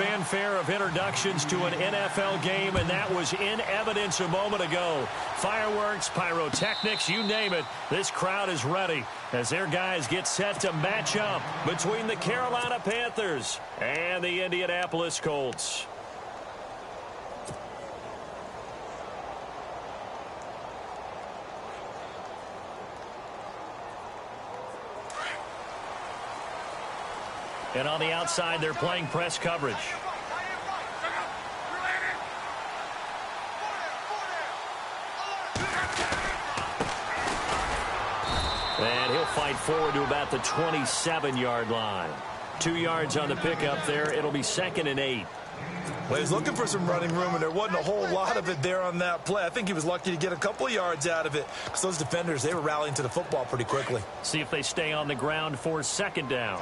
fanfare of introductions to an NFL game, and that was in evidence a moment ago. Fireworks, pyrotechnics, you name it. This crowd is ready as their guys get set to match up between the Carolina Panthers and the Indianapolis Colts. And on the outside, they're playing press coverage. And he'll fight forward to about the 27-yard line. 2 yards on the pickup there. It'll be 2nd and 8. Well, he was looking for some running room, and there wasn't a whole lot of it there on that play. I think he was lucky to get a couple of yards out of it because those defenders, they were rallying to the football pretty quickly. See if they stay on the ground for 2nd down.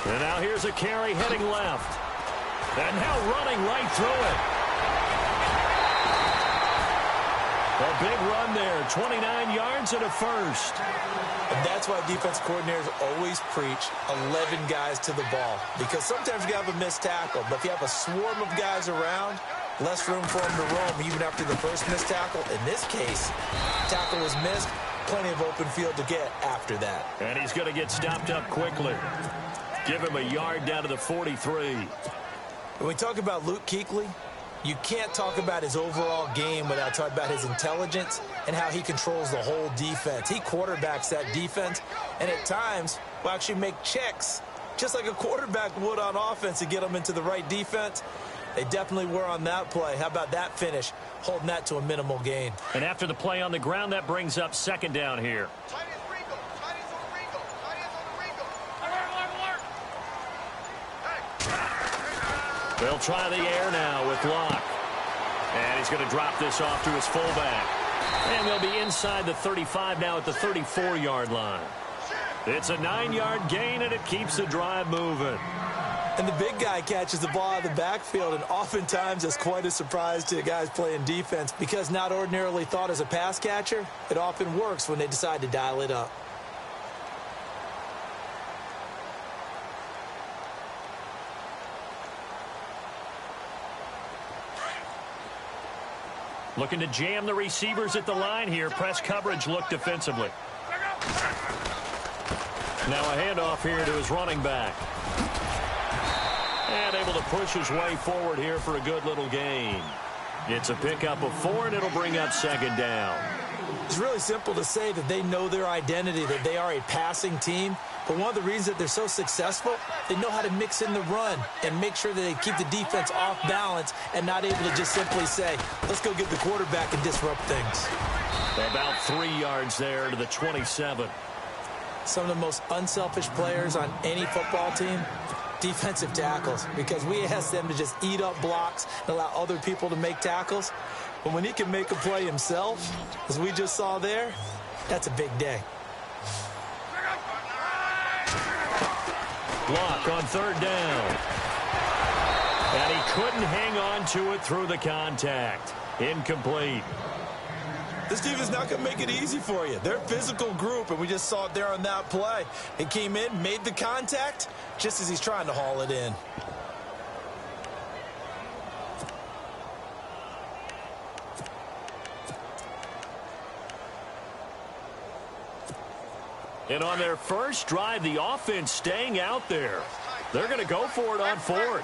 And now here's a carry heading left. And now running right through it. A big run there, 29 yards and a first. And that's why defense coordinators always preach 11 guys to the ball. Because sometimes you have a missed tackle, but if you have a swarm of guys around, less room for them to roam even after the first missed tackle. In this case, tackle was missed, plenty of open field to get after that. And he's going to get stopped up quickly. Give him a yard down to the 43. When we talk about Luke Kuechly, you can't talk about his overall game without talking about his intelligence and how he controls the whole defense. He quarterbacks that defense, and at times will actually make checks, just like a quarterback would on offense to get them into the right defense. They definitely were on that play. How about that finish, holding that to a minimal gain. And after the play on the ground, that brings up 2nd down here. They'll try the air now with Locke. And he's going to drop this off to his fullback. And they'll be inside the 35 now at the 34-yard line. It's a 9-yard gain, and it keeps the drive moving. And the big guy catches the ball out of the backfield, and oftentimes it's quite a surprise to the guys playing defense because not ordinarily thought as a pass catcher, it often works when they decide to dial it up. Looking to jam the receivers at the line here. Press coverage look defensively. Now a handoff here to his running back. And able to push his way forward here for a good little gain. It's a pickup of 4, and it'll bring up 2nd down. It's really simple to say that they know their identity, that they are a passing team. But one of the reasons that they're so successful, they know how to mix in the run and make sure that they keep the defense off balance and not able to just simply say, let's go get the quarterback and disrupt things. About 3 yards there to the 27. Some of the most unselfish players on any football team, defensive tackles, because we ask them to just eat up blocks and allow other people to make tackles. But when he can make a play himself, as we just saw there, that's a big day. Block on 3rd down. And he couldn't hang on to it through the contact. Incomplete. This team is not going to make it easy for you. They're a physical group, and we just saw it there on that play. He came in, made the contact, just as he's trying to haul it in. And on their first drive, the offense staying out there. They're going to go for it on 4th.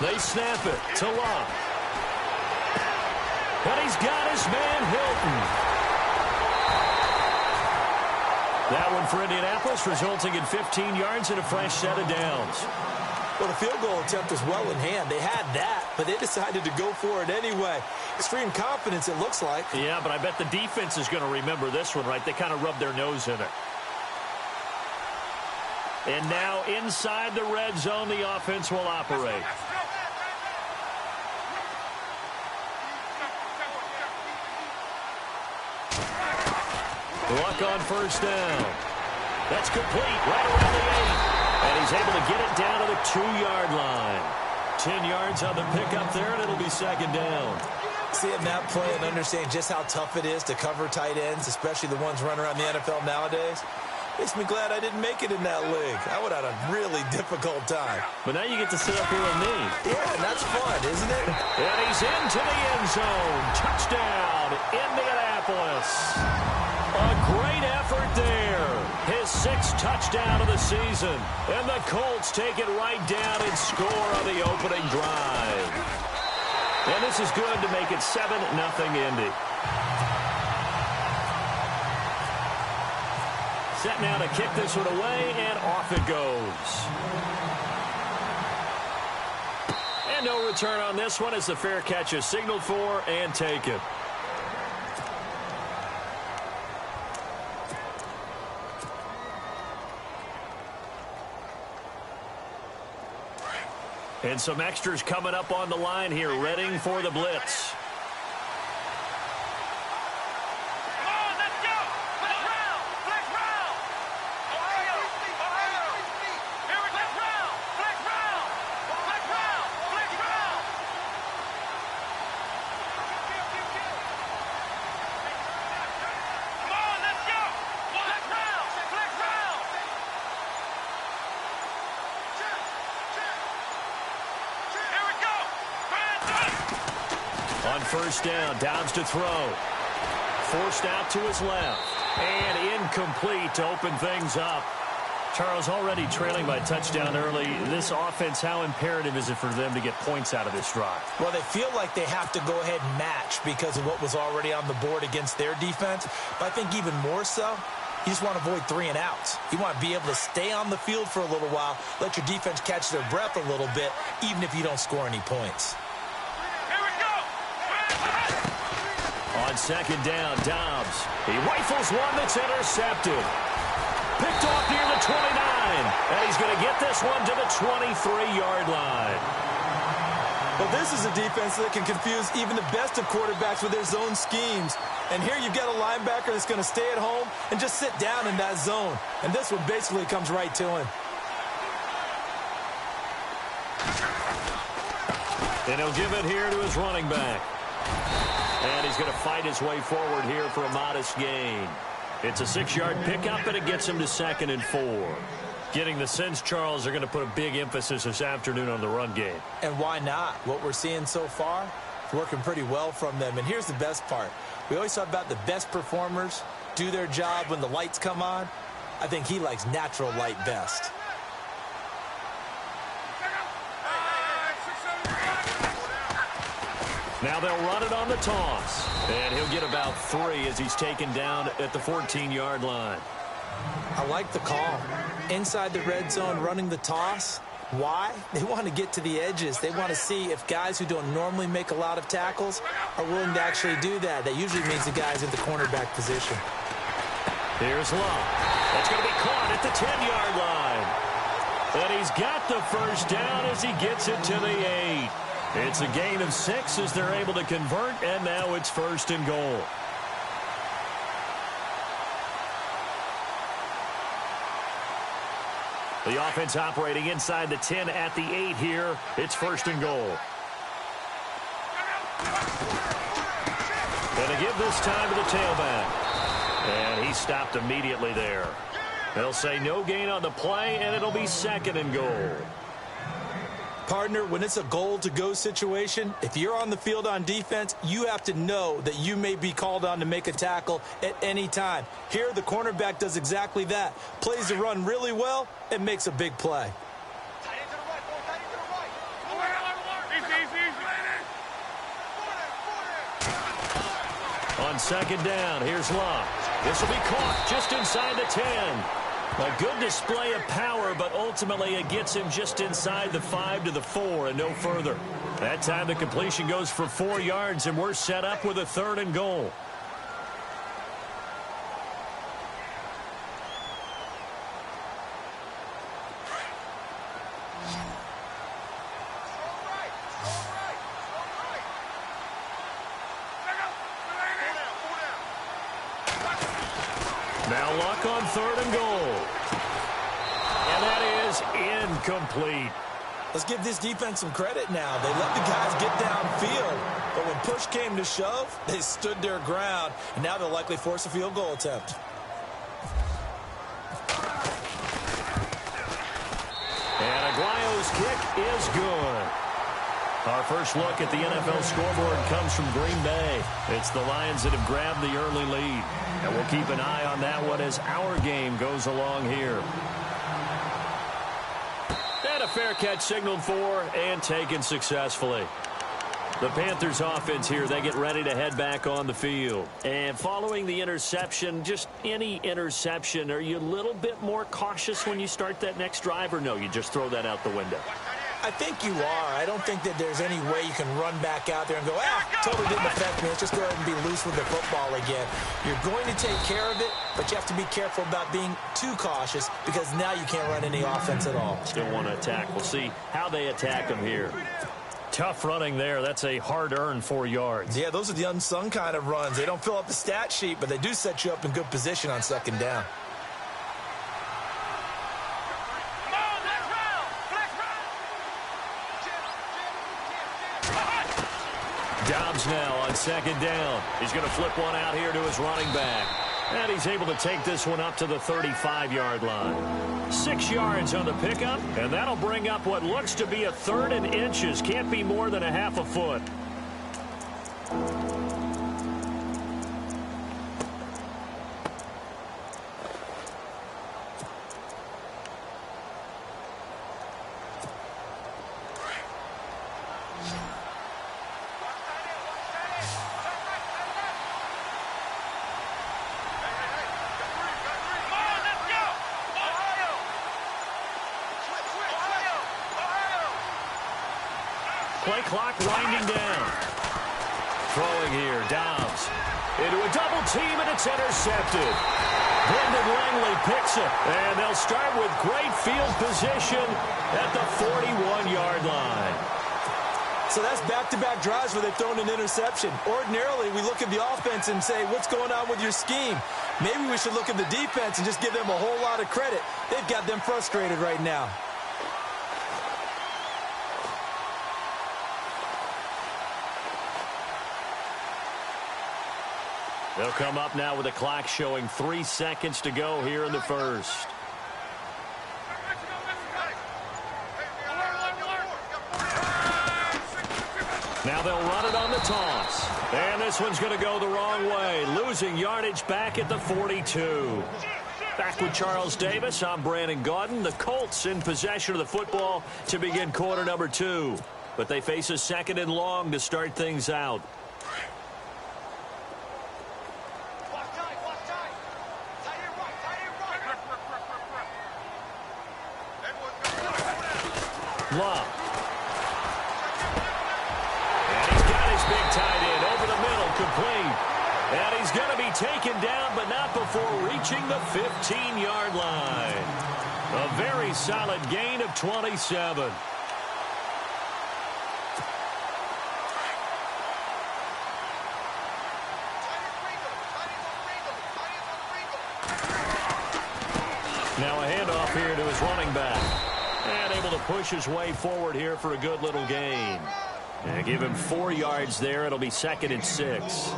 They snap it to Locke. And he's got his man Hilton. That one for Indianapolis, resulting in 15 yards and a fresh set of downs. Well, the field goal attempt was well in hand. They had that, but they decided to go for it anyway. Extreme confidence, it looks like. Yeah, but I bet the defense is going to remember this one, right? They kind of rubbed their nose in it. And now inside the red zone, the offense will operate. Luck on 1st down. That's complete right around the 8. And he's able to get it down to the 2-yard line. 10 yards on the pickup there, and it'll be second down. Seeing that play and understanding just how tough it is to cover tight ends, especially the ones running around the NFL nowadays, makes me glad I didn't make it in that league. I would have had a really difficult time. But now you get to sit up here with me. Yeah, and that's fun, isn't it? And he's into the end zone. Touchdown, Indianapolis. A great effort there. His 6th touchdown of the season. And the Colts take it right down and score on the opening drive. And this is good to make it 7-0 Indy. Set now to kick this one away, and off it goes. And no return on this one as the fair catch is signaled for and taken. And some extras coming up on the line here, readying for the blitz. On first down, Dobbs to throw. Forced out to his left. And incomplete to open things up. Charles, already trailing by touchdown early. This offense, how imperative is it for them to get points out of this drive? Well, they feel like they have to go ahead and match because of what was already on the board against their defense. But I think even more so, you just want to avoid 3 and outs. You want to be able to stay on the field for a little while, let your defense catch their breath a little bit, even if you don't score any points. On second down, Dobbs. He rifles one that's intercepted. Picked off near the 29. And he's going to get this one to the 23-yard line. Well, this is a defense that can confuse even the best of quarterbacks with their zone schemes. And here you've got a linebacker that's going to stay at home and just sit down in that zone. And this one basically comes right to him. And he'll give it here to his running back. And he's going to fight his way forward here for a modest gain. It's a 6-yard pickup, and it gets him to 2nd and 4. Getting the sense, Charles, they're going to put a big emphasis this afternoon on the run game. And why not? What we're seeing so far, it's working pretty well from them. And here's the best part. We always talk about the best performers do their job when the lights come on. I think he likes natural light best. Now they'll run it on the toss. And he'll get about 3 as he's taken down at the 14-yard line. I like the call. Inside the red zone running the toss. Why? They want to get to the edges. They want to see if guys who don't normally make a lot of tackles are willing to actually do that. That usually means the guys in the cornerback position. Here's Love. That's going to be caught at the 10-yard line. And he's got the first down as he gets it to the 8. It's a gain of 6 as they're able to convert, and now it's 1st and goal. The offense operating inside the 10 at the 8 here. It's 1st and goal. And they give this time to the tailback. And he stopped immediately there. They'll say no gain on the play, and it'll be 2nd and goal. Partner, when it's a goal-to-go situation, if you're on the field on defense, you have to know that you may be called on to make a tackle at any time. Here, the cornerback does exactly that. Plays the run really well and makes a big play. On 2nd down, here's Love. This will be caught just inside the 10. A good display of power, but ultimately it gets him just inside the 5 to the 4 and no further. That time the completion goes for 4 yards, and we're set up with a 3rd and goal. Now Luck on 3rd and goal. And that is incomplete. Let's give this defense some credit now. They let the guys get downfield, but when push came to shove, they stood their ground, and now they'll likely force a field goal attempt. And Aguayo's kick is good. Our first look at the NFL scoreboard comes from Green Bay. It's the Lions that have grabbed the early lead. And we'll keep an eye on that one as our game goes along here. And a fair catch signaled for and taken successfully. The Panthers offense here, they get ready to head back on the field. And following the interception, just any interception, are you a little bit more cautious when you start that next drive, or no, you just throw that out the window? I think you are. I don't think that there's any way you can run back out there and go, totally didn't affect me. Let's just go ahead and be loose with the football again. You're going to take care of it, but you have to be careful about being too cautious because now you can't run any offense at all. Still want to attack. We'll see how they attack them here. Tough running there. That's a hard-earned 4 yards. Yeah, those are the unsung kind of runs. They don't fill up the stat sheet, but they do set you up in good position on second down. Dobbs now on second down. He's going to flip one out here to his running back. And he's able to take this one up to the 35-yard line. 6 yards on the pickup, and that'll bring up what looks to be a third and inches. Can't be more than a half a foot. Play clock winding down. Throwing here, Dobbs. Into a double team, and it's intercepted. Brendan Langley picks it, and they'll start with great field position at the 41-yard line. So that's back-to-back drives where they've thrown an interception. Ordinarily, we look at the offense and say, what's going on with your scheme? Maybe we should look at the defense and just give them a whole lot of credit. They've got them frustrated right now. They'll come up now with the clock showing 3 seconds to go here in the first. Now they'll run it on the toss. And this one's going to go the wrong way, losing yardage back at the 42. Back with Charles Davis, I'm Brandon Gaudin. The Colts in possession of the football to begin quarter number 2. But they face a second and long to start things out. Love. And he's got his big tight end over the middle, complete. And he's going to be taken down, but not before reaching the 15-yard line. A very solid gain of 27. Now a handoff here to his running back. And able to push his way forward here for a good little gain. And give him 4 yards there. It'll be 2nd and 6.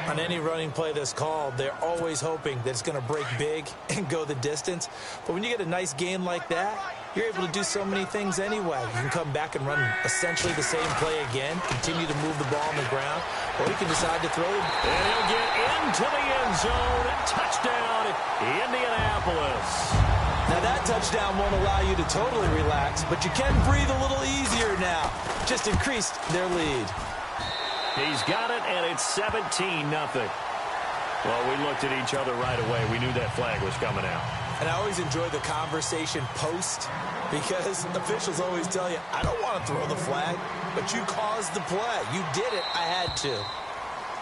On any running play that's called, they're always hoping that it's going to break big and go the distance. But when you get a nice gain like that, you're able to do so many things anyway. You can come back and run essentially the same play again, continue to move the ball on the ground, or you can decide to throw it. And he'll get into the end zone. Touchdown, Indianapolis. Now that touchdown won't allow you to totally relax, but you can breathe a little easier now. Just increased their lead. He's got it, and it's 17-0. Well, we looked at each other right away. We knew that flag was coming out. And I always enjoy the conversation post because officials always tell you, I don't want to throw the flag, but you caused the play. You did it. I had to.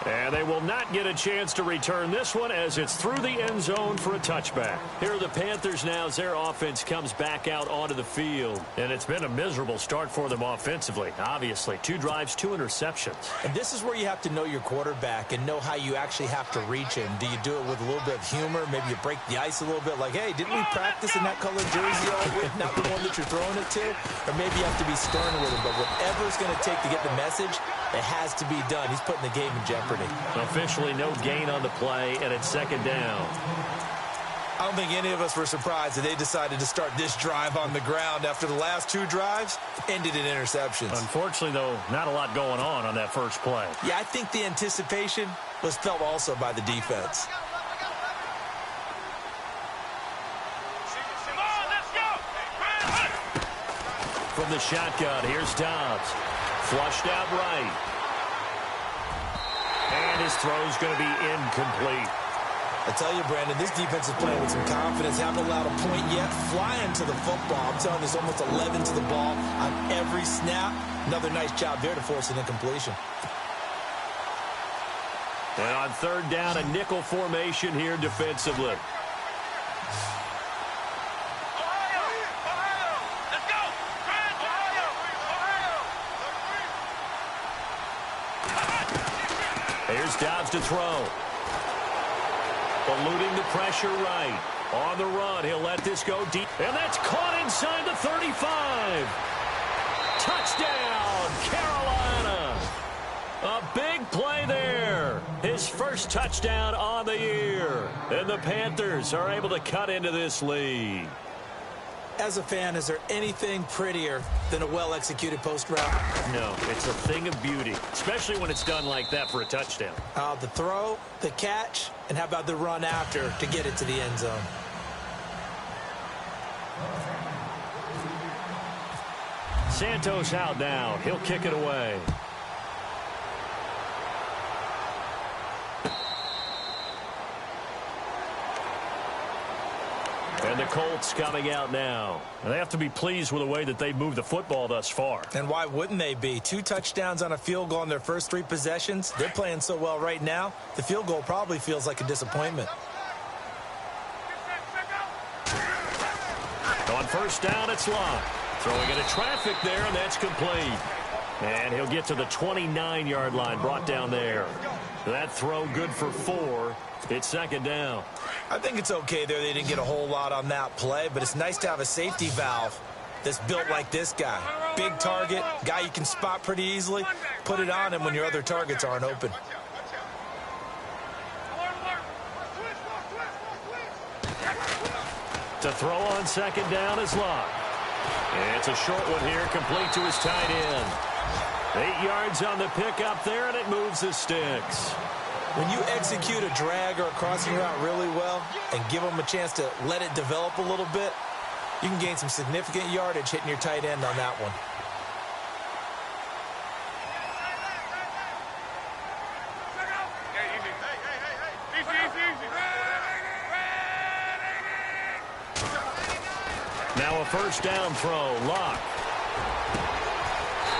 And they will not get a chance to return this one as it's through the end zone for a touchback. Here are the Panthers now as their offense comes back out onto the field. And it's been a miserable start for them offensively. Obviously, 2 drives, 2 interceptions. And this is where you have to know your quarterback and know how you actually have to reach him. Do you do it with a little bit of humor? Maybe you break the ice a little bit like, hey, didn't we practice in that colored jersey all week? Not the one that you're throwing it to? Or maybe you have to be stern with him. But whatever it's going to take to get the message, it has to be done. He's putting the game in jeopardy. Officially no gain on the play, and it's second down. I don't think any of us were surprised that they decided to start this drive on the ground after the last 2 drives ended in interceptions. Unfortunately, though, not a lot going on that first play. Yeah, I think the anticipation was felt also by the defense. From the shotgun, here's Dobbs. Flushed out right. And his throw's going to be incomplete. I tell you, Brandon, this defense is playing with some confidence. Haven't allowed a point yet. Flying to the football. I'm telling you, there's almost 11 to the ball on every snap. Another nice job there to force an incompletion. And on third down, a nickel formation here defensively. Here's Dobbs to throw. Eluding the pressure right. On the run, he'll let this go deep. And that's caught inside the 35. Touchdown, Carolina. A big play there. His first touchdown on the year. And the Panthers are able to cut into this lead. As a fan, is there anything prettier than a well-executed post route? No, it's a thing of beauty, especially when it's done like that for a touchdown. The throw, the catch, and how about the run after to get it to the end zone? Santos out now. He'll kick it away. And the Colts coming out now. And they have to be pleased with the way that they've moved the football thus far. And why wouldn't they be? 2 touchdowns on a field goal in their first 3 possessions. They're playing so well right now, the field goal probably feels like a disappointment. On first down, it's Locke. Throwing into traffic there, and that's complete. And he'll get to the 29-yard line, brought down there. That throw good for 4. It's second down. I think it's okay there. They didn't get a whole lot on that play, but it's nice to have a safety valve that's built like this guy. Big target, guy you can spot pretty easily. Put it on him when your other targets aren't open. To throw on second down is Locke. It's a short one here, complete to his tight end. 8 yards on the pickup there, and it moves the sticks. When you execute a drag or a crossing route really well and give them a chance to let it develop a little bit, you can gain some significant yardage hitting your tight end on that one. Now a first down throw, Locke.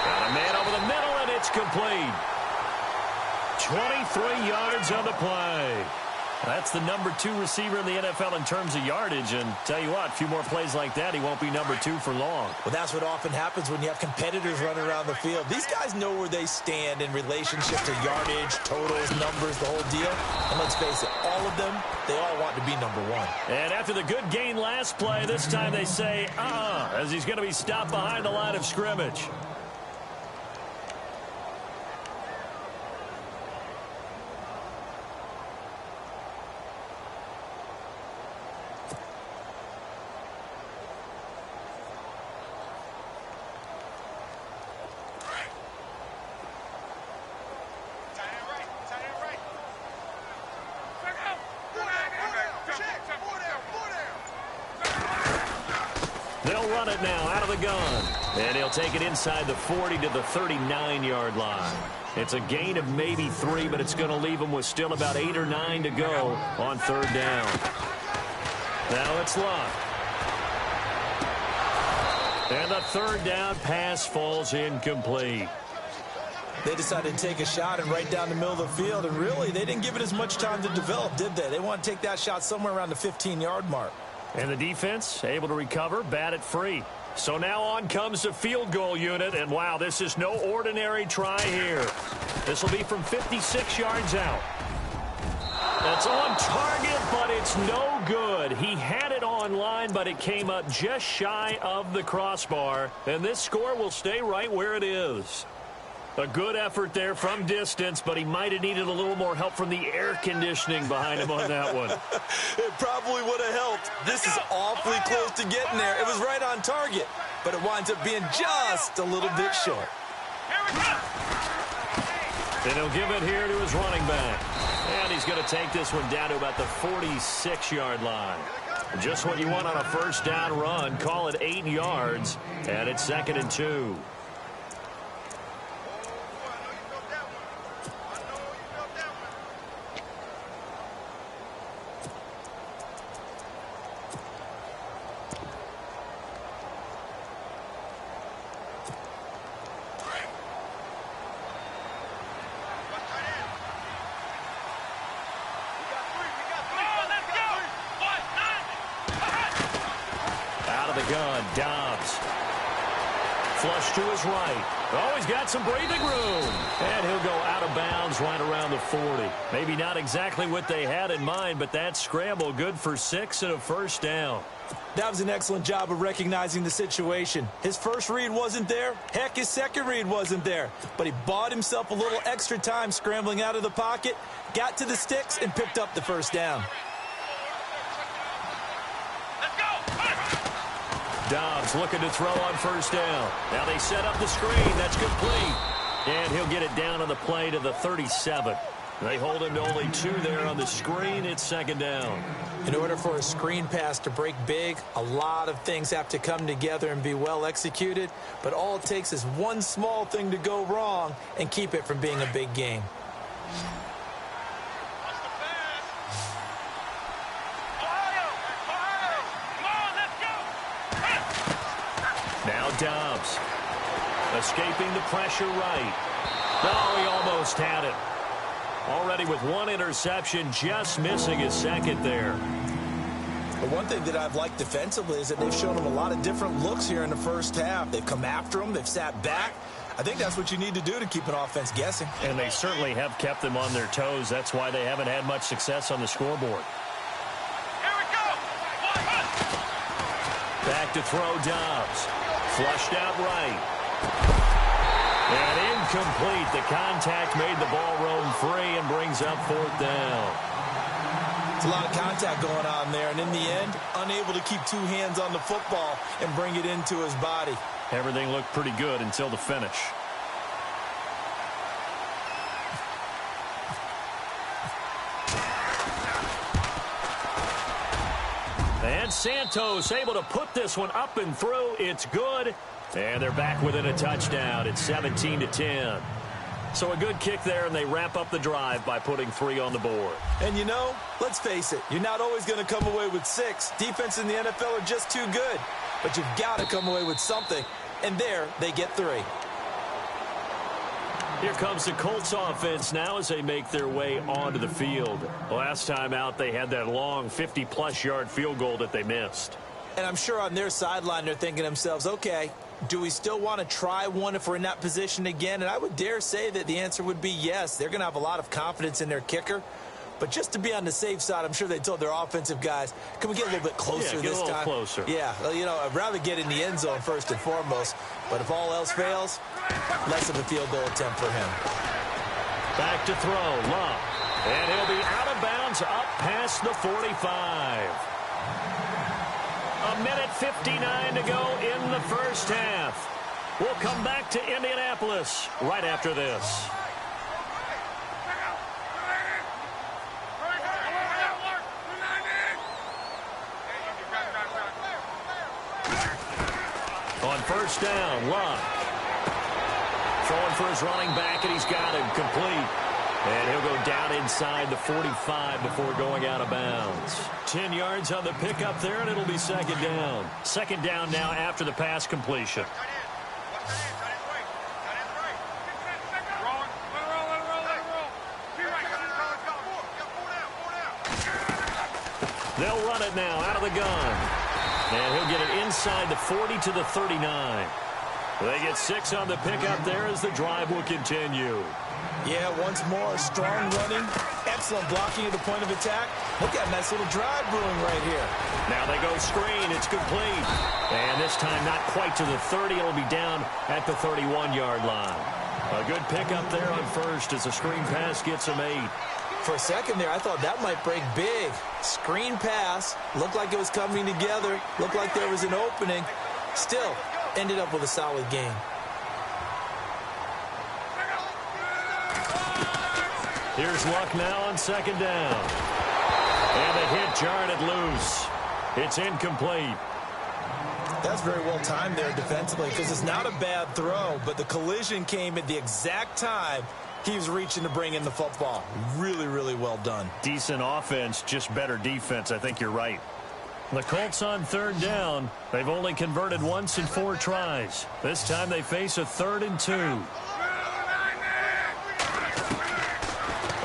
Got a man over the middle, and it's complete. 23 yards on the play. That's the number 2 receiver in the NFL in terms of yardage. And tell you what, a few more plays like that, he won't be number 2 for long. Well, that's what often happens when you have competitors running around the field. These guys know where they stand in relationship to yardage, totals, numbers, the whole deal. And let's face it, all of them, they all want to be number 1. And after the good gain last play, this time they say, as he's going to be stopped behind the line of scrimmage. They'll run it now out of the gun. And he'll take it inside the 40 to the 39-yard line. It's a gain of maybe 3, but it's going to leave them with still about 8 or 9 to go on third down. Now it's Locke. And the third down pass falls incomplete. They decided to take a shot and right down the middle of the field, and really, they didn't give it as much time to develop, did they? They want to take that shot somewhere around the 15-yard mark. And the defense able to recover, bat it free. So now on comes the field goal unit, and wow, this is no ordinary try here. This will be from 56 yards out. That's on target, but it's no good. He had it on line, but it came up just shy of the crossbar, and this score will stay right where it is. A good effort there from distance, but he might have needed a little more help from the air conditioning behind him on that one. It probably would have helped. This is awfully close to getting there. It was right on target, but it winds up being just a little bit short. And he'll give it here to his running back. And he's going to take this one down to about the 46-yard line. Just what you want on a first down run. Call it 8 yards, and it's 2nd and 2. Gun, Dobbs. Flush to his right. Oh, he's got some breathing room. And he'll go out of bounds right around the 40. Maybe not exactly what they had in mind, but that scramble good for 6 and a first down. That was an excellent job of recognizing the situation. His first read wasn't there. Heck, his second read wasn't there. But he bought himself a little extra time scrambling out of the pocket, got to the sticks, and picked up the first down. Dobbs looking to throw on first down. Now they set up the screen. That's complete. And he'll get it down on the play to the 37. They hold him to only 2 there on the screen. It's 2nd down. In order for a screen pass to break big, a lot of things have to come together and be well executed. But all it takes is one small thing to go wrong and keep it from being a big game. Dobbs escaping the pressure right. Oh, he almost had it. Already with 1 interception, just missing his second there. But one thing that I've liked defensively is that they've shown him a lot of different looks here in the first half. They've come after him. They've sat back. I think that's what you need to do to keep an offense guessing. And they certainly have kept them on their toes. That's why they haven't had much success on the scoreboard. Here we go. Back to throw, Dobbs. Flushed out right. And incomplete. The contact made the ball roam free and brings up 4th down. It's a lot of contact going on there, and in the end, unable to keep 2 hands on the football and bring it into his body. Everything looked pretty good until the finish. And Santos able to put this one up and through. It's good. And they're back within a touchdown. It's 17-10. So a good kick there, and they wrap up the drive by putting 3 on the board. And you know, let's face it, you're not always going to come away with 6. Defense in the NFL are just too good. But you've got to come away with something. And there, they get 3. Here comes the Colts offense now as they make their way onto the field. Last time out, they had that long 50-plus yard field goal that they missed. And I'm sure on their sideline, they're thinking to themselves, okay, do we still want to try one if we're in that position again? And I would dare say that the answer would be yes. They're going to have a lot of confidence in their kicker. But just to be on the safe side, I'm sure they told their offensive guys, can we get a little bit closer this time? Yeah, get a little closer. Yeah, well, you know, I'd rather get in the end zone first and foremost. But if all else fails, less of a field goal attempt for him. Back to throw, Love. And he'll be out of bounds up past the 45. 1:59 to go in the first half. We'll come back to Indianapolis right after this. On first down, Luck. Throwing for his running back, and he's got him complete. And he'll go down inside the 45 before going out of bounds. 10 yards on the pickup there, and it'll be 2nd down. 2nd down now after the pass completion. They'll run it now out of the gun. And he'll get it inside the 40 to the 39. They get 6 on the pickup there as the drive will continue. Yeah, once more, strong running, excellent blocking at the point of attack. Look at a nice little drive brewing right here. Now they go screen. It's complete. And this time not quite to the 30. It'll be down at the 31-yard line. A good pickup there on first as the screen pass gets him 8. For a second there, I thought that might break big. Screen pass. Looked like it was coming together. Looked like there was an opening. Still, ended up with a solid game. Here's Luck now on second down. And the hit jarred it loose. It's incomplete. That's very well timed there defensively because it's not a bad throw, but the collision came at the exact time he was reaching to bring in the football. Really, really well done. Decent offense, just better defense. I think you're right. The Colts on third down. They've only converted once in 4 tries. This time they face a 3rd and 2.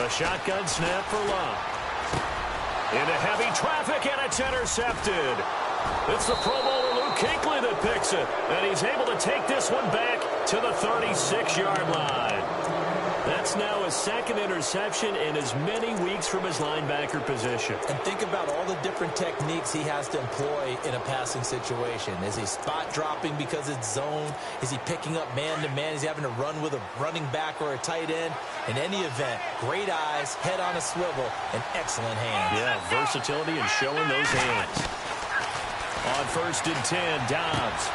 A shotgun snap for Luck. Into heavy traffic, and it's intercepted. It's the Pro Bowler Luke Kuechly that picks it, and he's able to take this one back to the 36-yard line. That's now his 2nd interception in as many weeks from his linebacker position. And think about all the different techniques he has to employ in a passing situation. Is he spot dropping because it's zone? Is he picking up man-to-man? Is he having to run with a running back or a tight end? In any event, great eyes, head on a swivel, and excellent hands. Yeah, versatility and showing those hands. On 1st and 10, Dobbs.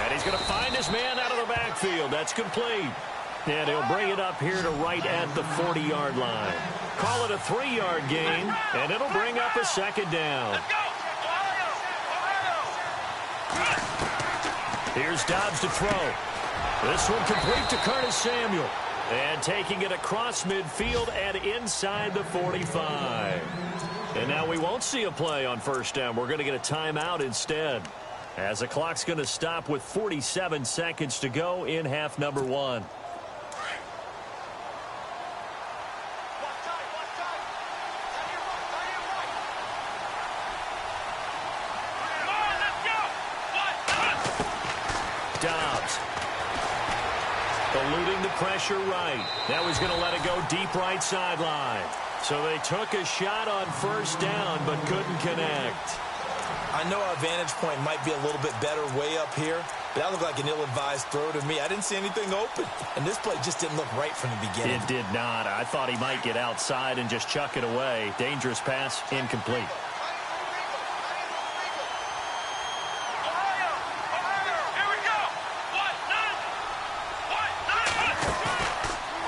And he's going to find his man out of the backfield. That's complete. And he'll bring it up here to right at the 40-yard line. Call it a 3-yard gain, and it'll bring up a 2nd down. Let's go! Here's Dobbs to throw. This one complete to Curtis Samuel. And taking it across midfield and inside the 45. And now we won't see a play on 1st down. We're going to get a timeout instead, as the clock's going to stop with 47 seconds to go in half number 1. Dobbs eluding the pressure right. Now he's going to let it go deep right sideline. So they took a shot on 1st down but couldn't connect. I know our vantage point might be a little bit better way up here, but that looked like an ill-advised throw to me. I didn't see anything open, and this play just didn't look right from the beginning. It did not. I thought he might get outside and just chuck it away. Dangerous pass, incomplete.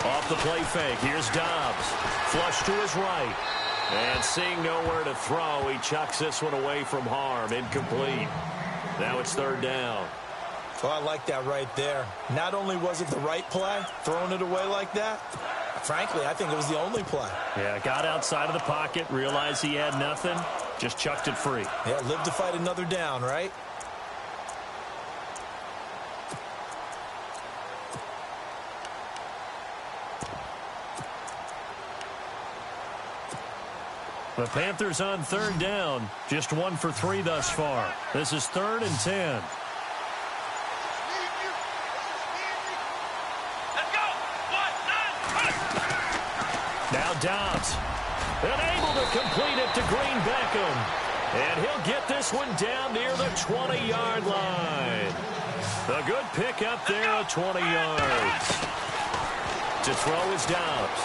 Off the play fake, here's Dobbs. Flush to his right. And seeing nowhere to throw, he chucks this one away from harm. Incomplete. Now it's 3rd down. Well, I like that right there. Not only was it the right play, throwing it away like that, frankly, I think it was the only play. Yeah, got outside of the pocket, realized he had nothing, just chucked it free. Yeah, live to fight another down, right? The Panthers on 3rd down, just 1 for 3 thus far. This is 3rd and 10. Let's go! Now Dobbs, unable to complete it to Green Beckham. And he'll get this one down near the 20-yard line. A good pick up there at 20 yards. To throw is Dobbs.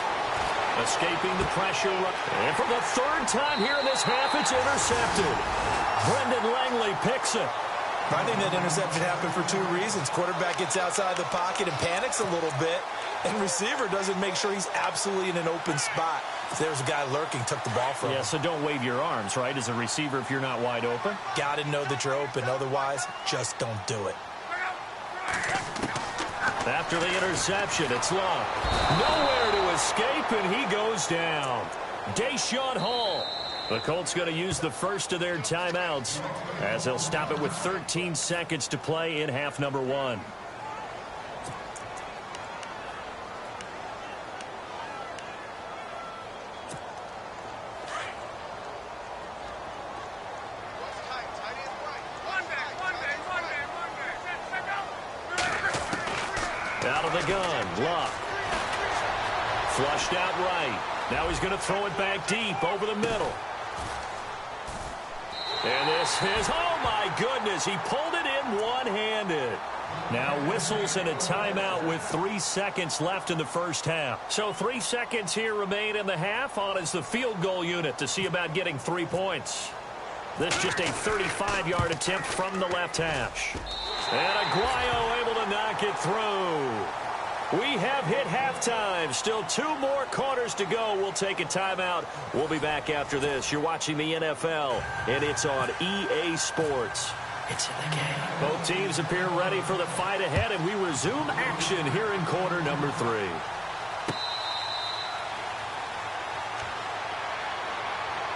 Escaping the pressure. And for the 3rd time here in this half, it's intercepted. Brendan Langley picks it. I think that interception happened for 2 reasons. Quarterback gets outside the pocket and panics a little bit, and receiver doesn't make sure he's absolutely in an open spot. So there's a guy lurking, took the ball from him. Yeah, so don't wave your arms, right, as a receiver if you're not wide open. Got to know that you're open. Otherwise, just don't do it. After the interception, it's Luck. Nowhere to escape, and he goes down. Deshaun Hall. The Colts going to use the first of their timeouts as they'll stop it with 13 seconds to play in half number 1. the gun. Luck. Flushed out right. Now he's going to throw it back deep over the middle. And this is, oh my goodness, he pulled it in one-handed. Now whistles and a timeout with 3 seconds left in the first half. So 3 seconds here remain in the half. On is the field goal unit to see about getting 3 points. This just a 35-yard attempt from the left hash. And Aguayo able to knock it through. We have hit halftime. Still 2 more quarters to go. We'll take a timeout. We'll be back after this. You're watching the NFL, and it's on EA Sports. It's in the game. Both teams appear ready for the fight ahead, and we resume action here in quarter number 3.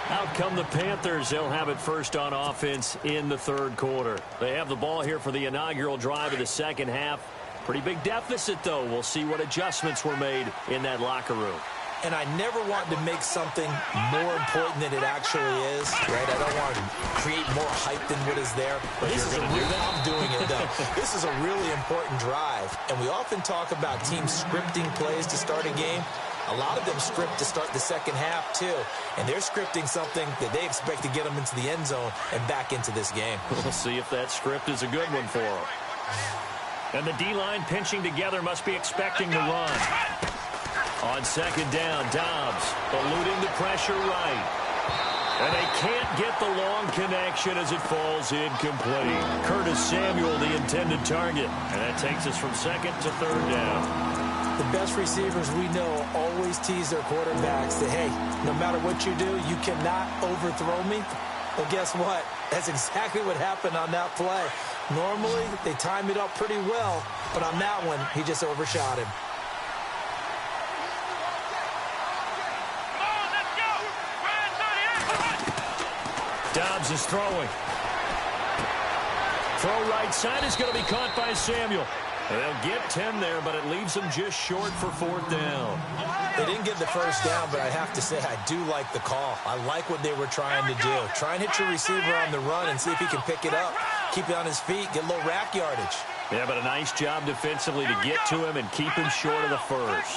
Out come the Panthers. They'll have it first on offense in the third quarter. They have the ball here for the inaugural drive of the second half. Pretty big deficit, though. We'll see what adjustments were made in that locker room. And I never want to make something more important than it actually is, right? I don't want to create more hype than what is there. But this is I'm doing it, though. This is a really important drive. And we often talk about teams scripting plays to start a game. A lot of them script to start the second half, too. And they're scripting something that they expect to get them into the end zone and back into this game. We'll see if that script is a good one for them. And the D-line pinching together must be expecting to run. On second down, Dobbs eluding the pressure right. And they can't get the long connection as it falls incomplete. Curtis Samuel, the intended target. And that takes us from second to third down. The best receivers we know always tease their quarterbacks that, hey, no matter what you do, you cannot overthrow me. Well, guess what? That's exactly what happened on that play. Normally, they time it up pretty well, but on that one, he just overshot him. Dobbs is throwing. Throw right side is going to be caught by Samuel. They'll get 10 there, but it leaves them just short for fourth down. They didn't get the first down, but I have to say I do like the call. I like what they were trying to do. Try and hit your receiver on the run and see if he can pick it up. Keep it on his feet, get a little rack yardage. Yeah, but a nice job defensively to get to him and keep him short of the first.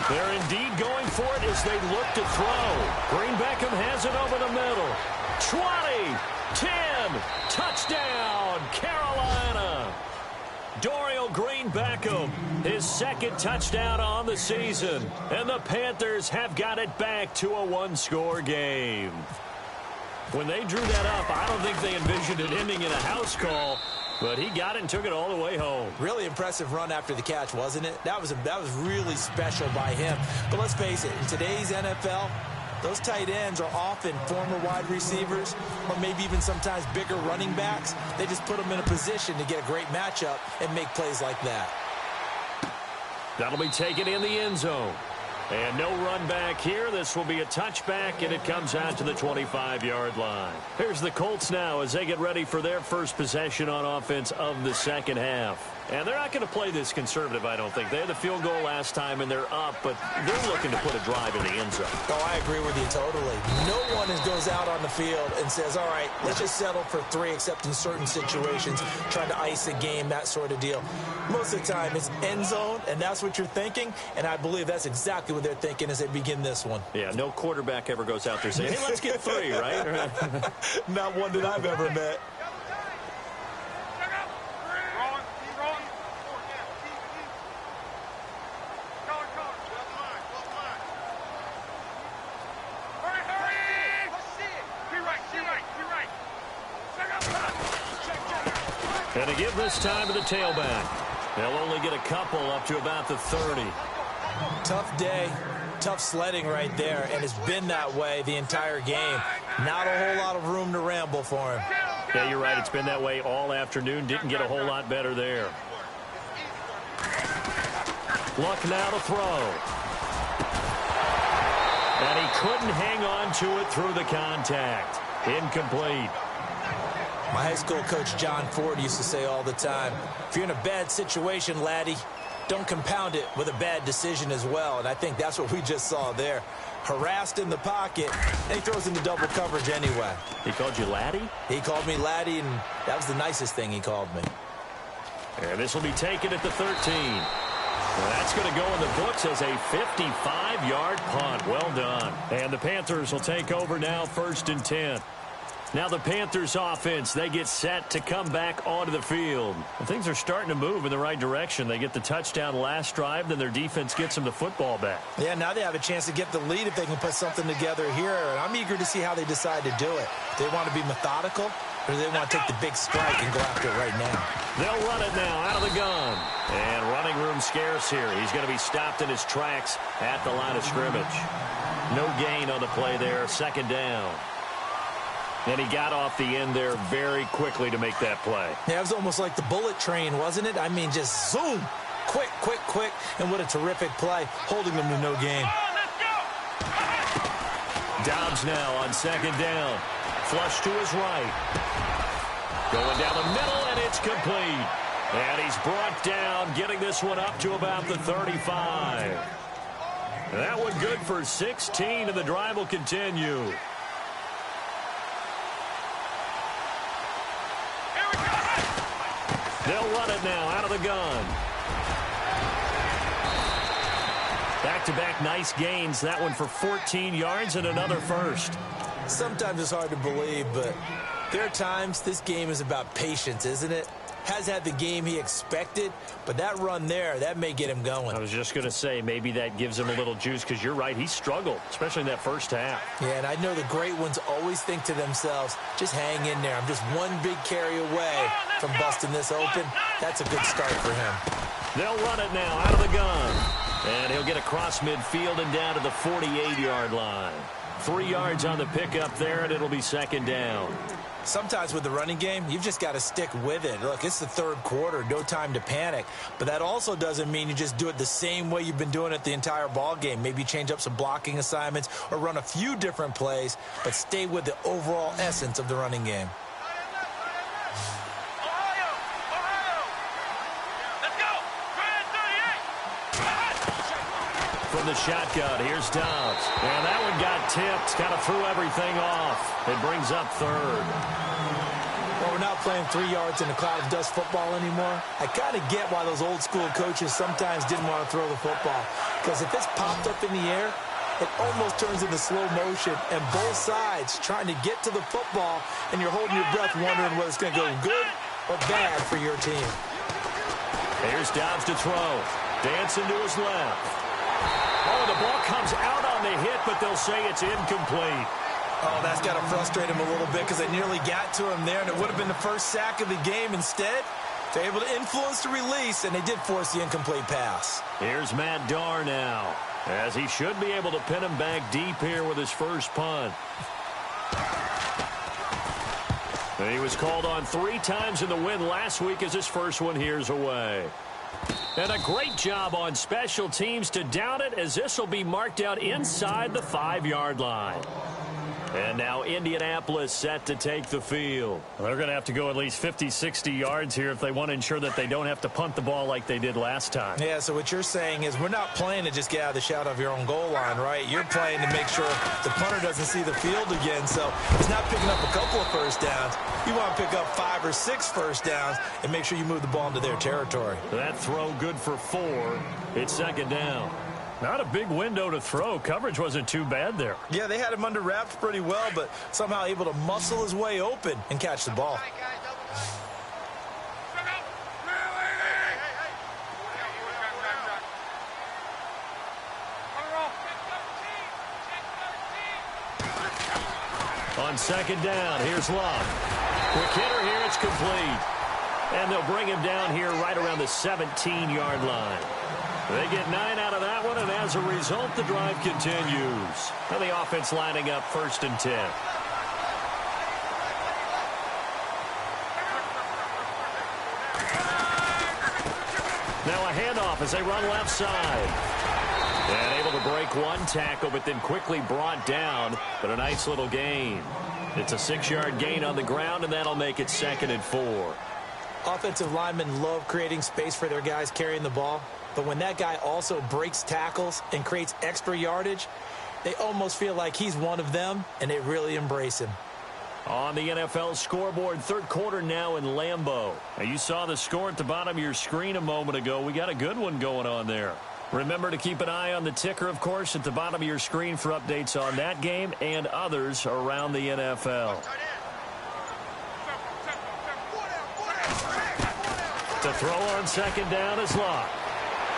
They're indeed going for it as they look to throw. Green Beckham has it over the middle. 20, 10, touchdown, Carolina. Dorial Green Beckham, his second touchdown on the season. And the Panthers have got it back to a one-score game. When they drew that up, I don't think they envisioned it ending in a house call. But he got it and took it all the way home. Really impressive run after the catch, wasn't it? That was really special by him. But let's face it, in today's NFL, those tight ends are often former wide receivers or maybe even sometimes bigger running backs. They just put them in a position to get a great matchup and make plays like that. That'll be taken in the end zone. And no run back here. This will be a touchback, and it comes out to the 25-yard line. Here's the Colts now as they get ready for their first possession on offense of the second half. And they're not going to play this conservative, I don't think. They had the field goal last time, and they're up, but they're looking to put a drive in the end zone. Oh, I agree with you totally. No one goes out on the field and says, all right, let's just settle for 3, except in certain situations, trying to ice a game, that sort of deal. Most of the time, it's end zone, and that's what you're thinking, and I believe that's exactly what they're thinking as they begin this one. Yeah, no quarterback ever goes out there saying, hey, let's get 3, right? Not one that I've ever met. And to give this time to the tailback. They'll only get a couple up to about the 30. Tough day, tough sledding right there, and it's been that way the entire game. Not a whole lot of room to ramble for him. Yeah, you're right. It's been that way all afternoon. Didn't get a whole lot better there. Luck now to throw. And he couldn't hang on to it through the contact. Incomplete. My high school coach, John Ford, used to say all the time, if you're in a bad situation, laddie, don't compound it with a bad decision as well. And I think that's what we just saw there. Harassed in the pocket, and he throws into double coverage anyway. He called you Laddie? He called me Laddie, and that was the nicest thing he called me. And this will be taken at the 13. Well, that's going to go in the books as a 55-yard punt. Well done. And the Panthers will take over now, 1st and 10. Now the Panthers offense, they get set to come back onto the field. And things are starting to move in the right direction. They get the touchdown last drive, then their defense gets them the football back. Yeah, now they have a chance to get the lead if they can put something together here. And I'm eager to see how they decide to do it. Do they want to be methodical, or do they want to take the big strike and go after it right now? They'll run it now out of the gun. And running room scarce here. He's going to be stopped in his tracks at the line of scrimmage. No gain on the play there, 2nd down. And he got off the end there very quickly to make that play. Yeah, it was almost like the bullet train, wasn't it? I mean, just zoom. Quick, quick, quick. And what a terrific play, holding them to no gain. Dobbs now on 2nd down. Flush to his right. Going down the middle, and it's complete. And he's brought down, getting this one up to about the 35. That one good for 16, and the drive will continue. They'll run it now out of the gun. Back-to-back nice gains. That one for 14 yards and another first. Sometimes it's hard to believe, but there are times this game is about patience, isn't it? Has had the game he expected, but that run there, that may get him going. I was just going to say, maybe that gives him a little juice, because you're right, he struggled, especially in that first half. Yeah, and I know the great ones always think to themselves, just hang in there. I'm just one big carry away from busting this open. That's a good start for him. They'll run it now out of the gun. And he'll get across midfield and down to the 48-yard line. 3 yards on the pickup there, and it'll be 2nd down. Sometimes with the running game, you've just got to stick with it. Look, it's the 3rd quarter, no time to panic. But that also doesn't mean you just do it the same way you've been doing it the entire ball game. Maybe change up some blocking assignments or run a few different plays, but stay with the overall essence of the running game. From the shotgun, here's Dobbs. And that one got tipped, kind of threw everything off. It brings up 3rd. Well, we're not playing 3 yards in a cloud of dust football anymore. I kind of get why those old school coaches sometimes didn't want to throw the football. Because if it's popped up in the air, it almost turns into slow motion. And both sides trying to get to the football, and you're holding your breath wondering whether it's going to go good or bad for your team. Here's Dobbs to throw. Dancing to his left. Oh, the ball comes out on the hit, but they'll say it's incomplete. Oh, that's got to frustrate him a little bit because they nearly got to him there, and it would have been the first sack of the game. Instead, they're able to influence the release, and they did force the incomplete pass. Here's Matt Darr now, as he should be able to pin him back deep here with his first punt. And he was called on 3 times in the win last week as his first one here's away. And a great job on special teams to down it, as this will be marked out inside the 5-yard line. And now Indianapolis set to take the field. They're going to have to go at least 50, 60 yards here if they want to ensure that they don't have to punt the ball like they did last time. Yeah, so what you're saying is we're not playing to just get out of the shadow of your own goal line, right? You're playing to make sure the punter doesn't see the field again. So it's not picking up a couple of first downs. You want to pick up 5 or 6 first downs and make sure you move the ball into their territory. That throw good for 4. It's 2nd down. Not a big window to throw. Coverage wasn't too bad there. Yeah, they had him under wraps pretty well, but somehow able to muscle his way open and catch the ball. On 2nd down, here's Love. Quick hitter here, it's complete. And they'll bring him down here right around the 17-yard line. They get 9 out of that one, and as a result, the drive continues. And the offense lining up 1st and 10. Now a handoff as they run left side. And able to break one tackle, but then quickly brought down. But a nice little gain. It's a 6-yard gain on the ground, and that'll make it 2nd and 4. Offensive linemen love creating space for their guys carrying the ball. But when that guy also breaks tackles and creates extra yardage, they almost feel like he's one of them, and they really embrace him. On the NFL scoreboard, third quarter now in Lambeau. Now, you saw the score at the bottom of your screen a moment ago. We got a good one going on there. Remember to keep an eye on the ticker, of course, at the bottom of your screen for updates on that game and others around the NFL. To throw on second down is Locke.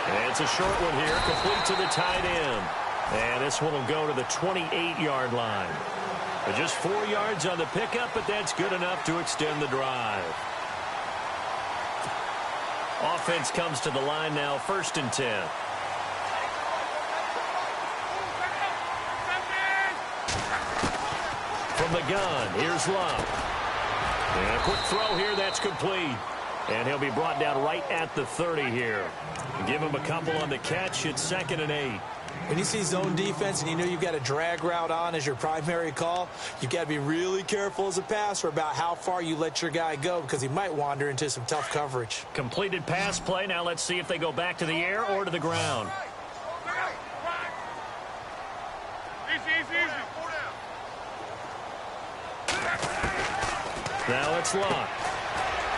And it's a short one here, complete to the tight end. And this one will go to the 28-yard line. But just 4 yards on the pickup, but that's good enough to extend the drive. Offense comes to the line now, 1st and 10. From the gun, here's Love. And a quick throw here, that's complete. And he'll be brought down right at the 30 here. Give him a couple on the catch. It's 2nd and 8. When you see zone defense and you know you've got a drag route on as your primary call, you've got to be really careful as a passer about how far you let your guy go because he might wander into some tough coverage. Completed pass play. Now let's see if they go back to the air or to the ground. Now it's Locke.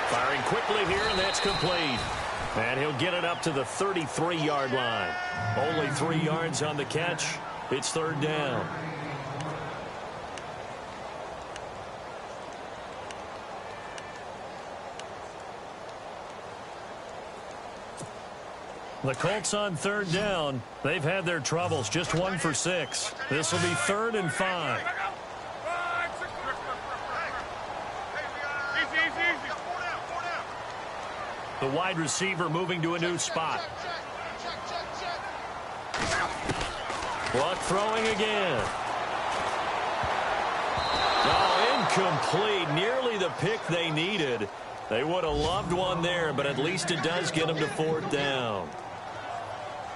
Firing quickly here, and that's complete. And he'll get it up to the 33-yard line. Only 3 yards on the catch. It's 3rd down. The Colts on 3rd down. They've had their troubles. Just 1 for 6. This will be 3rd and 5. The wide receiver moving to a new spot. Luck throwing again. Oh, incomplete. Nearly the pick they needed. They would have loved one there, but at least it does get them to 4th down.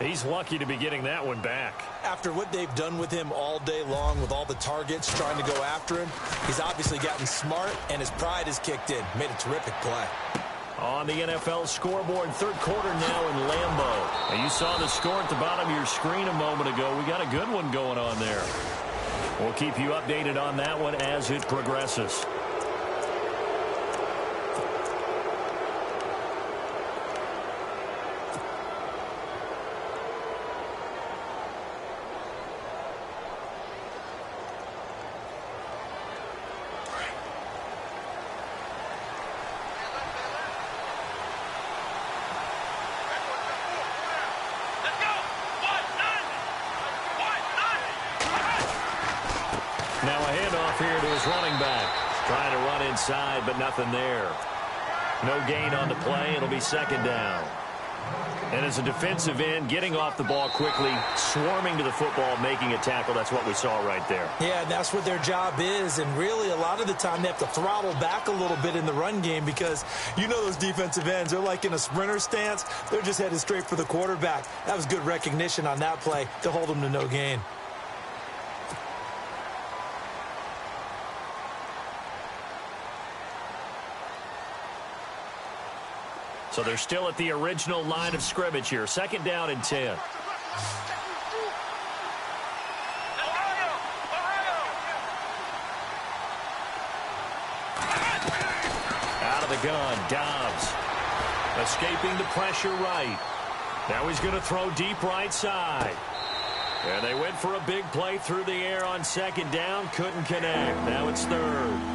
He's lucky to be getting that one back. After what they've done with him all day long with all the targets trying to go after him, he's obviously gotten smart, and his pride has kicked in. Made a terrific play. On the NFL scoreboard, 3rd quarter now in Lambeau. And you saw the score at the bottom of your screen a moment ago. We got a good one going on there. We'll keep you updated on that one as it progresses. Now a handoff here to his running back. Trying to run inside, but nothing there. No gain on the play. It'll be 2nd down. And as a defensive end, getting off the ball quickly, swarming to the football, making a tackle. That's what we saw right there. Yeah, and that's what their job is. And really, a lot of the time, they have to throttle back a little bit in the run game because you know those defensive ends, they're like in a sprinter stance. They're just headed straight for the quarterback. That was good recognition on that play to hold them to no gain. So they're still at the original line of scrimmage here. 2nd down and 10. Out of the gun, Dobbs. Escaping the pressure right. Now he's going to throw deep right side. And they went for a big play through the air on 2nd down. Couldn't connect. Now it's 3rd.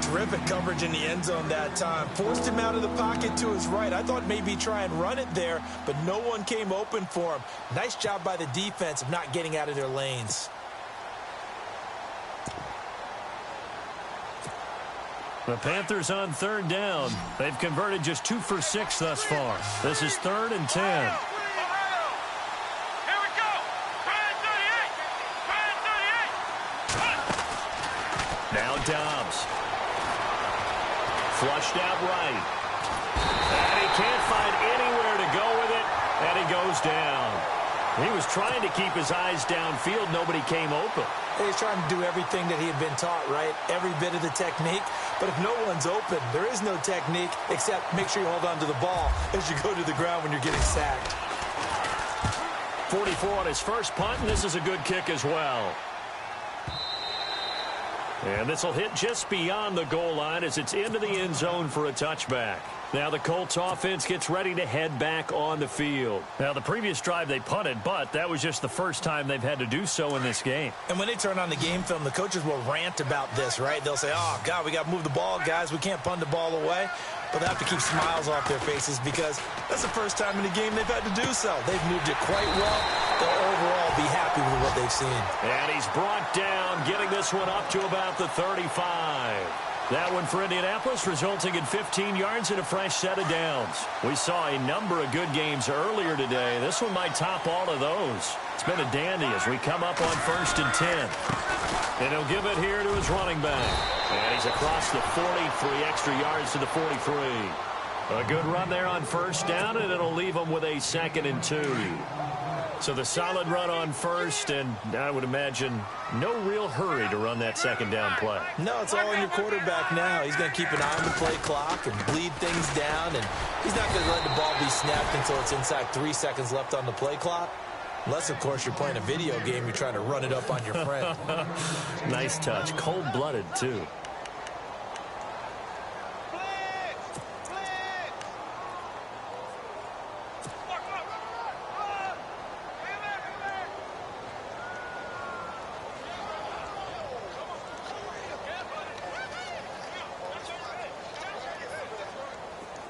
Terrific coverage in the end zone that time. Forced him out of the pocket to his right. I thought maybe try and run it there, but no one came open for him. Nice job by the defense of not getting out of their lanes. The Panthers on 3rd down. They've converted just 2 for 6 thus far. This is 3rd and 10. Now Dobbs. Flushed out right. And he can't find anywhere to go with it, and he goes down. He was trying to keep his eyes downfield. Nobody came open. He's trying to do everything that he had been taught, right? Every bit of the technique. But if no one's open, there is no technique except make sure you hold on to the ball as you go to the ground when you're getting sacked. 44 on his first punt, and this is a good kick as well. And this will hit just beyond the goal line as it's into the end zone for a touchback. Now the Colts offense gets ready to head back on the field. Now the previous drive they punted, but that was just the first time they've had to do so in this game. And when they turn on the game film, the coaches will rant about this, right? They'll say, oh, God, we got to move the ball, guys. We can't punt the ball away. But they have to keep smiles off their faces because that's the first time in the game they've had to do so. They've moved it quite well. They'll overall be happy with what they've seen. And he's brought down, getting this one up to about the 35. That one for Indianapolis, resulting in 15 yards and a fresh set of downs. We saw a number of good games earlier today. This one might top all of those. It's been a dandy as we come up on 1st and 10. And he'll give it here to his running back. And he's across the 43 extra yards to the 43. A good run there on 1st down, and it'll leave him with a 2nd and 2. So the solid run on 1st, and I would imagine no real hurry to run that 2nd down play. No, it's all on your quarterback now. He's going to keep an eye on the play clock and bleed things down, and he's not going to let the ball be snapped until it's inside 3 seconds left on the play clock. Unless, of course, you're playing a video game, you're trying to run it up on your friend. Nice touch. Cold-blooded, too.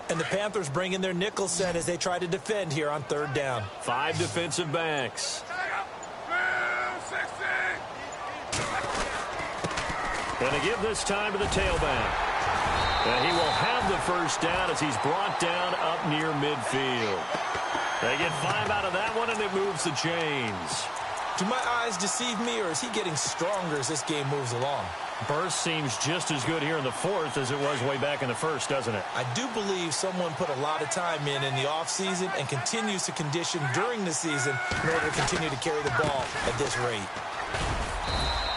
And the Panthers bring in their nickel set as they try to defend here on 3rd down. 5 defensive backs. And to give this time to the tailback. And he will have the 1st down as he's brought down up near midfield. They get 5 out of that one, and it moves the chains. Do my eyes deceive me, or is he getting stronger as this game moves along? Burst seems just as good here in the 4th as it was way back in the 1st, doesn't it? I do believe someone put a lot of time in the offseason and continues to condition during the season in order to continue to carry the ball at this rate.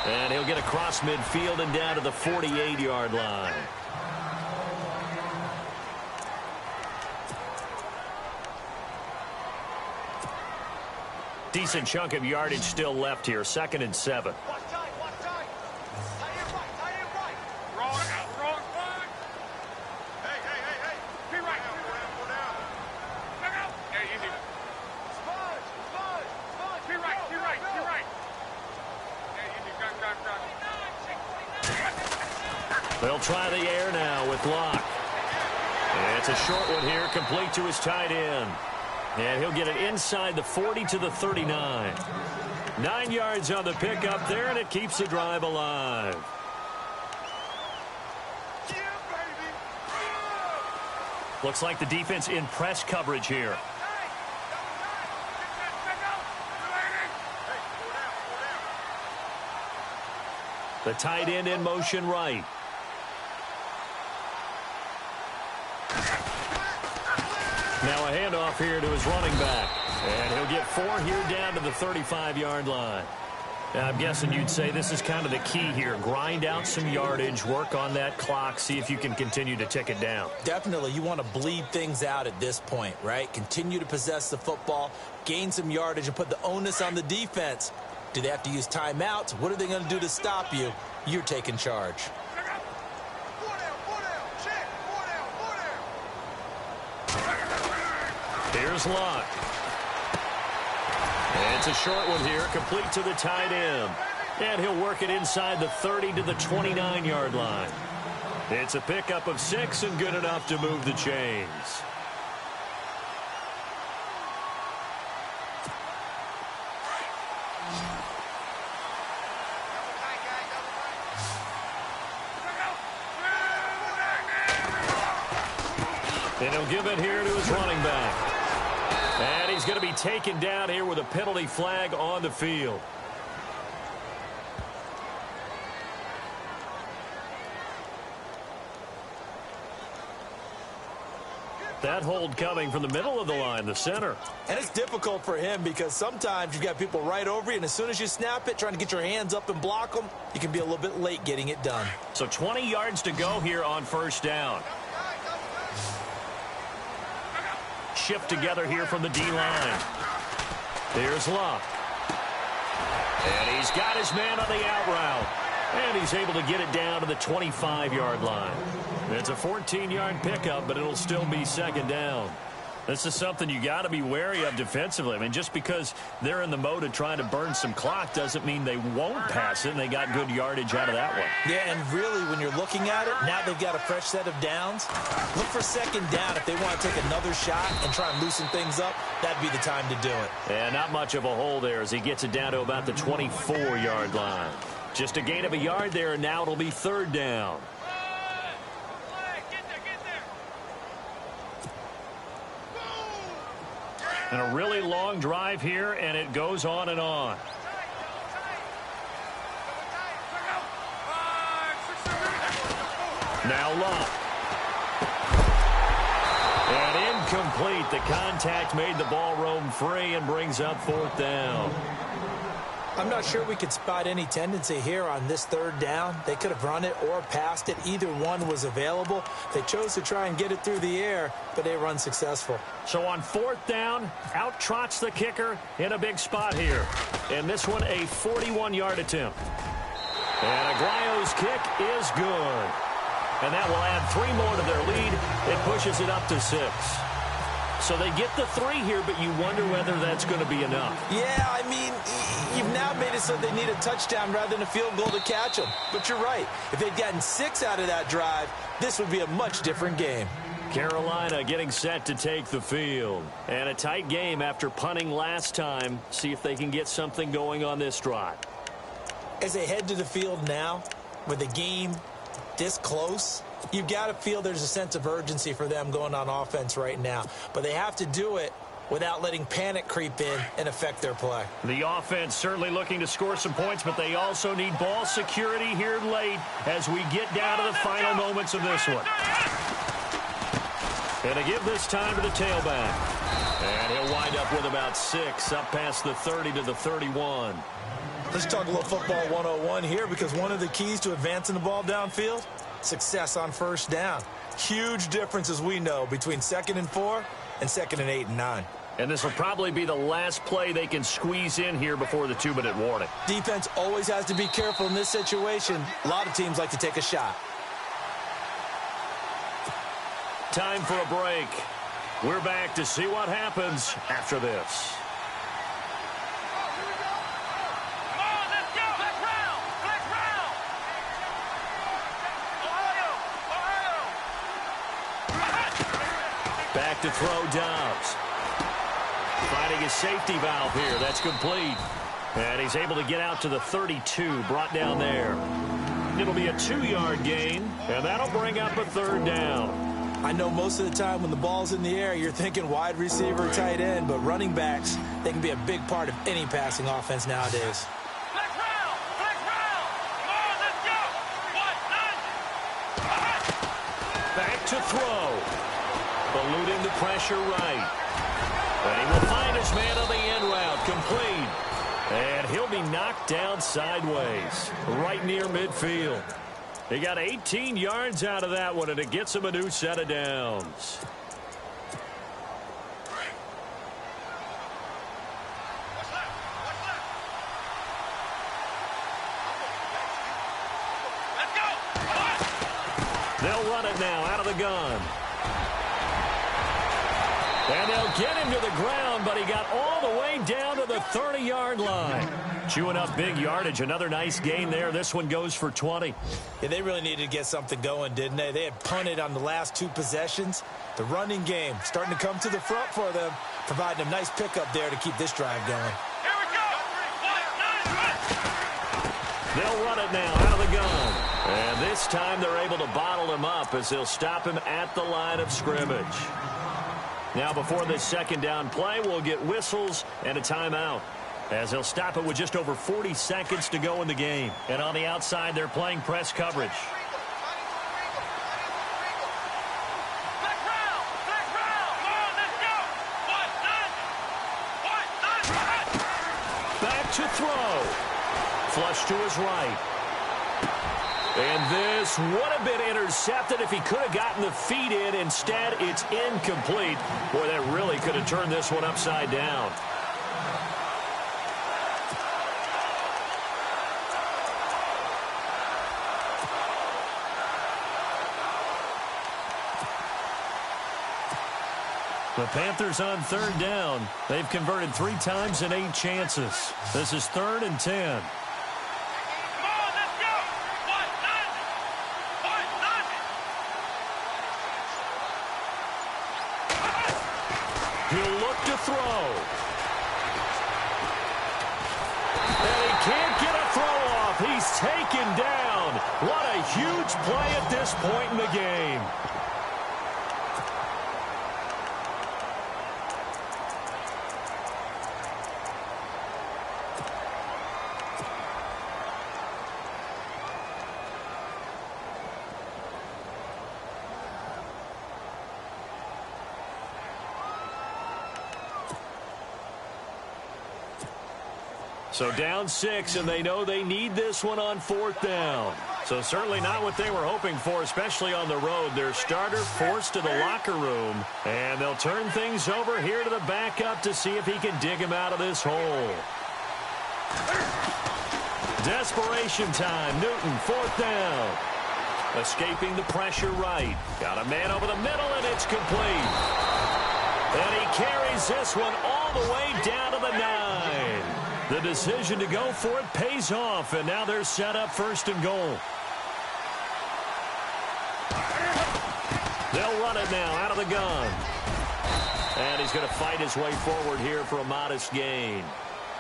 And he'll get across midfield and down to the 48-yard line. Decent chunk of yardage still left here. 2nd and 7. They'll try the air now with Locke. And it's a short one here, complete to his tight end. And he'll get it inside the 40 to the 39. 9 yards on the pickup there, and it keeps the drive alive. Looks like the defense in press coverage here. The tight end in motion right. Now a handoff here to his running back. And he'll get 4 here down to the 35-yard line. Now, I'm guessing you'd say this is kind of the key here. Grind out some yardage, work on that clock, see if you can continue to tick it down. Definitely. You want to bleed things out at this point, right? Continue to possess the football, gain some yardage, and put the onus on the defense. Do they have to use timeouts? What are they going to do to stop you? You're taking charge. Here's Locke. And it's a short one here, complete to the tight end. And he'll work it inside the 30 to the 29-yard line. It's a pickup of 6 and good enough to move the chains. And he'll give it here to his running back. And he's going to be taken down here with a penalty flag on the field. That hold coming from the middle of the line, the center. And it's difficult for him because sometimes you've got people right over you, and as soon as you snap it, trying to get your hands up and block them, you can be a little bit late getting it done. So 20 yards to go here on 1st down. Shift together here from the D-line. Here's Luck. And he's got his man on the out route. And he's able to get it down to the 25-yard line. It's a 14-yard pickup, but it'll still be second down. This is something you got to be wary of defensively. I mean, just because they're in the mode of trying to burn some clock doesn't mean they won't pass it, and they got good yardage out of that one. Yeah, and really, when you're looking at it, now they've got a fresh set of downs. Look for second down. If they want to take another shot and try and loosen things up, that'd be the time to do it. And not much of a hole there as he gets it down to about the 24-yard line. Just a gain of a yard there, and now it'll be third down. And a really long drive here, and it goes on and on. Now Luck. And incomplete. The contact made the ball roam free and brings up fourth down. I'm not sure we could spot any tendency here on this third down. They could have run it or passed it. Either one was available. They chose to try and get it through the air, but they were unsuccessful. So on fourth down, out trots the kicker in a big spot here. And this one, a 41-yard attempt. And Aguayo's kick is good. And that will add 3 more to their lead. It pushes it up to 6. So they get the 3 here, but you wonder whether that's going to be enough. Yeah, I mean, you've now made it so they need a touchdown rather than a field goal to catch them. But you're right. If they'd gotten 6 out of that drive, this would be a much different game. Carolina getting set to take the field. And a tight game after punting last time. See if they can get something going on this drive. As they head to the field now, with the game this close, you've got to feel there's a sense of urgency for them going on offense right now. But they have to do it without letting panic creep in and affect their play. The offense certainly looking to score some points, but they also need ball security here late as we get down to the final moments of this one. And to give this time to the tailback. And he'll wind up with about 6, up past the 30 to the 31. Let's talk a little football 101 here, because one of the keys to advancing the ball downfield, success on first down. Huge difference, as we know, between 2nd and 4 and 2nd and 8 and 9. And this will probably be the last play they can squeeze in here before the 2-minute warning. Defense always has to be careful in this situation. A lot of teams like to take a shot. Time for a break. We're back to see what happens after this. Back to throw Dobbs. Finding his safety valve here. That's complete. And he's able to get out to the 32. Brought down there. It'll be a 2-yard gain. And that'll bring up a third down. I know most of the time when the ball's in the air, you're thinking wide receiver, tight end. But running backs, they can be a big part of any passing offense nowadays. Back to throw. Eluding the pressure right. And he will find his man on the end route. Complete. And he'll be knocked down sideways. Right near midfield. He got 18 yards out of that one, and it gets him a new set of downs. They'll run it now out of the gun. And they'll get him to the ground, but he got all the way down to the 30-yard line. Chewing up big yardage. Another nice gain there. This one goes for 20. Yeah, they really needed to get something going, didn't they? They had punted on the last 2 possessions. The running game starting to come to the front for them, providing a nice pickup there to keep this drive going. Here we go. They'll run it now out of the gun. And this time they're able to bottle him up as they'll stop him at the line of scrimmage. Now before this second down play, we'll get whistles and a timeout, as they'll stop it with just over 40 seconds to go in the game. And on the outside, they're playing press coverage. Back to throw. Flush to his right. And this would have been intercepted if he could have gotten the feet in. Instead, it's incomplete. Boy, that really could have turned this one upside down. The Panthers on third down. They've converted 3 times in 8 chances. This is 3rd and 10. Come on, let's go. What? He'll look to throw. And he can't get a throw off. He's taken down. What a huge play at this point in the game. So down 6, and they know they need this one on 4th down. So certainly not what they were hoping for, especially on the road. Their starter forced to the locker room, and they'll turn things over here to the backup to see if he can dig him out of this hole. Desperation time. Newton, 4th down. Escaping the pressure right. Got a man over the middle, and it's complete. And he carries this one all the way down to the 9. The decision to go for it pays off, and now they're set up 1st and goal. They'll run it now out of the gun. And he's going to fight his way forward here for a modest gain.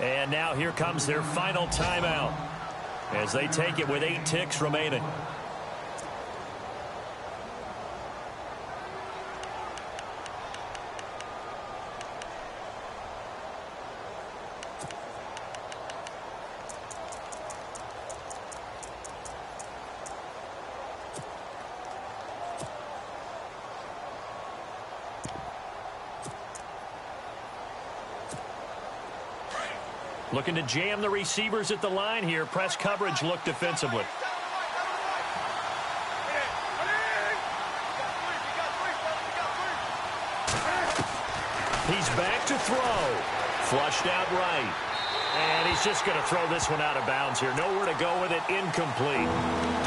And now here comes their final timeout as they take it with 8 ticks remaining. Looking to jam the receivers at the line here. Press coverage look defensively. He's back to throw. Flushed out right. And he's just going to throw this one out of bounds here. Nowhere to go with it. Incomplete.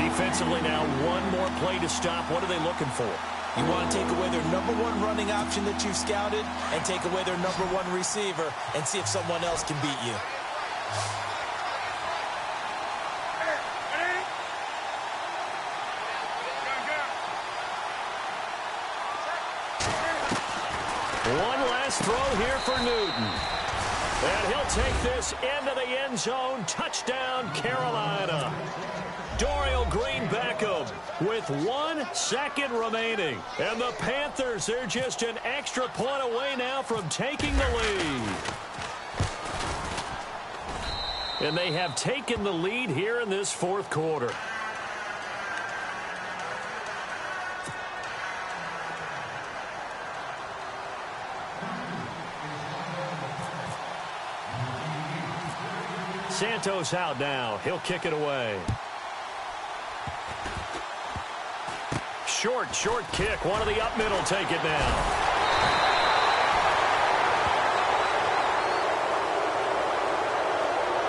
Defensively now, one more play to stop. What are they looking for? You want to take away their #1 running option that you've scouted and take away their #1 receiver and see if someone else can beat you. One last throw here for Newton. And he'll take this into the end zone. Touchdown, Carolina. Dorial Green Beckham with 1 second remaining. And the Panthers, they're just an extra point away now from taking the lead. And they have taken the lead here in this 4th quarter. Santos out now. He'll kick it away. Short kick. One of the up middle take it now.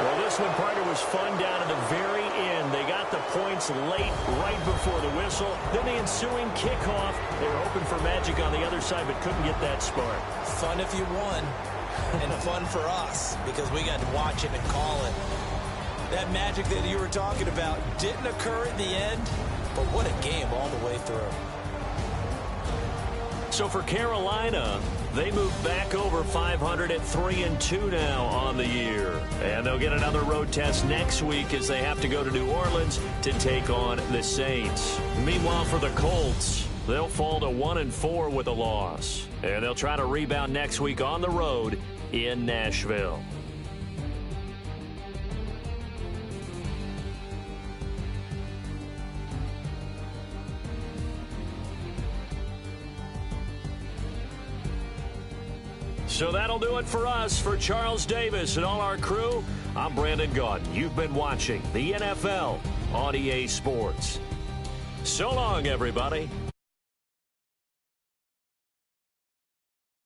Well, this one, partner, was fun down at the very end. They got the points late, right before the whistle. Then the ensuing kickoff. They were hoping for magic on the other side, but couldn't get that spark. Fun if you won, and fun for us because we got to watch it and call it. That magic that you were talking about didn't occur at the end, but what a game all the way through. So for Carolina, they move back over 500 at 3-2 now on the year. And they'll get another road test next week as they have to go to New Orleans to take on the Saints. Meanwhile, for the Colts, they'll fall to 1-4 with a loss. And they'll try to rebound next week on the road in Nashville. So that'll do it for us. For Charles Davis and all our crew, I'm Brandon Gaudin. You've been watching the NFL on EA Sports. So long, everybody.